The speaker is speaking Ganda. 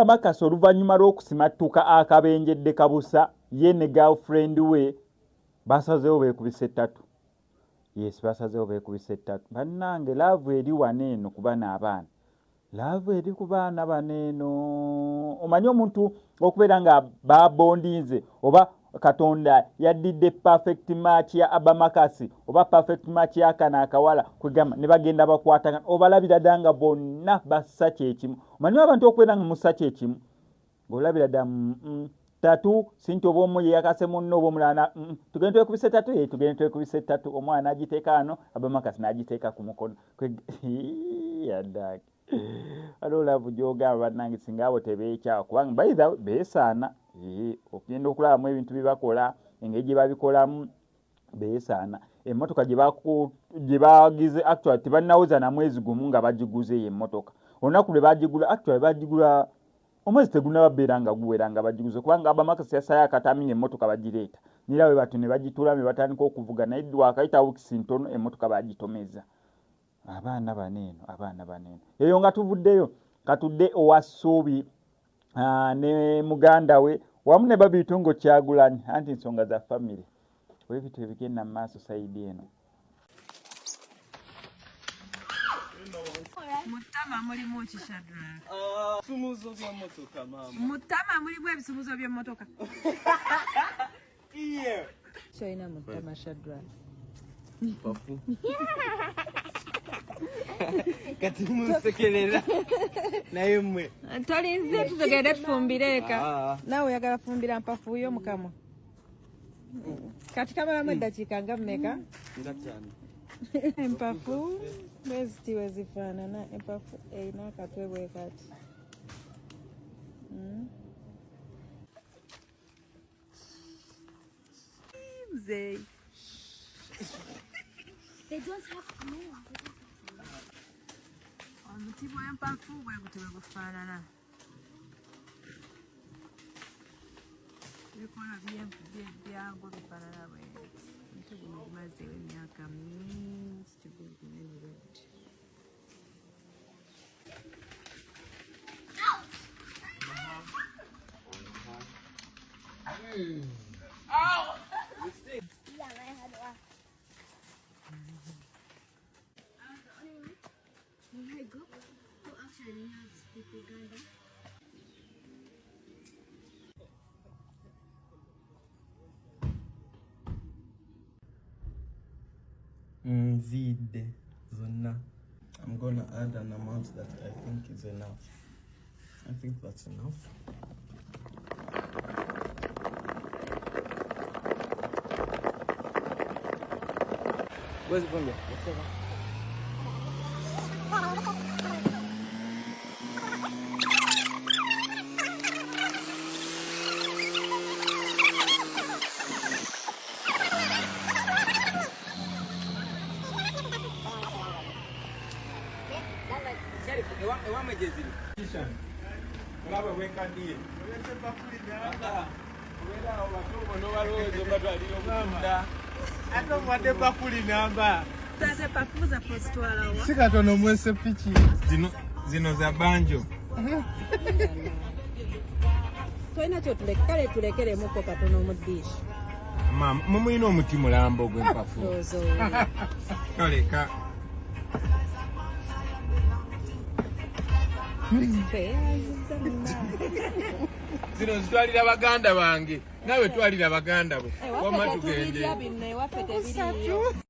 Abamakasi oluvannyuma lw'okusimatuka akabenjedde kabusa ye ne girlfriend we basazeewo beekubise ttatu. Yes, basazeewo beekubise ttatu. Bannange laavu eri waneeno ku bana abaana. Laavu eri ku baana baneeno. Omanyi omuntu okubeera nga babondinze oba Katonda yaddidde perfect match ya Abamakasi oba perfect match ya kana akawala kwegamba ne bagenda bakwatagana obalabira danga bonna bassa kyekimu. Omanyi abantu okubeera nga mussa kyekimu ng'olabira dda tatu sinti oba omu ye yakase munno oba omulala tugende twekubise ttatu ye tugende twekubise ttatu omwana n'agiteeka ano Abamakasi n'agiteeka ku mukono yaddaki alolaavu gy'ogamba bannange singa abo tebeekyawa kubanga bayitha beesaana okugenda okulabamu ebintu bye bakola engeri gye babikolamu beesaana. Emmotoka gye bagize actually tebannaweza na mwezi gumu nga bagiguze ye emmotoka. Olunaku lwe bagigula actually bagigula omwezi tegunnaba beera nga guwera nga bagiguze kubanga Abamakasi yasayo akatami ng'emmotoka bagireeta nira bwe batu ne bagitula ne batandika okuvuga naye wakayita wiikisi ntono emmotoka bagitomeza. Abaana baneeno eyo nga tuvuddeyo katudde owa Ssuubi ne muganda we wamu ne Babitungo Kyagulanyi anti ensonga za family weebitu ebigenda mu maaso sayidi eno. Mutama mulimu ki Shadrack? Bisumuuzo bya motoka mama. Mutama mulimu ebisumuuzo by'emmotoka. Iye. Kyoyina Mutama Shadrack. Pafu. Kati munsekerera naye mmwe. Tolinze tugende tufumbireka. Nawe oyagala fumbira mpafu yo mukama. Kati kamalamu eddakiika nga mmeka? Nga ttaano. Empafu bwezitiwe zifaanana empafu erina akatwe bwe kati. Mzee. They don't have no. Omuti gw'empafu bwe guti bwe gufaanana. Ebikola byagwo bifaanana bwe omuti guno gumazeewo emyaka mingi tigulikunene bweddi. Yeah, I had one. When I go, who actually knows speak Uganda? Nzide zonna. I'm gonna add an amount that I think is enough. I think that's enough. Where's Bunga? Sikatono mwese pichi zino za banjo. Toyina kyotulekale tulekeremu katono mu dish. Mama mumuyina omuti mulambo gw'empafu. Toleka. Zino zitwalira baganda bange nawe twalira baganda bo wama tugende.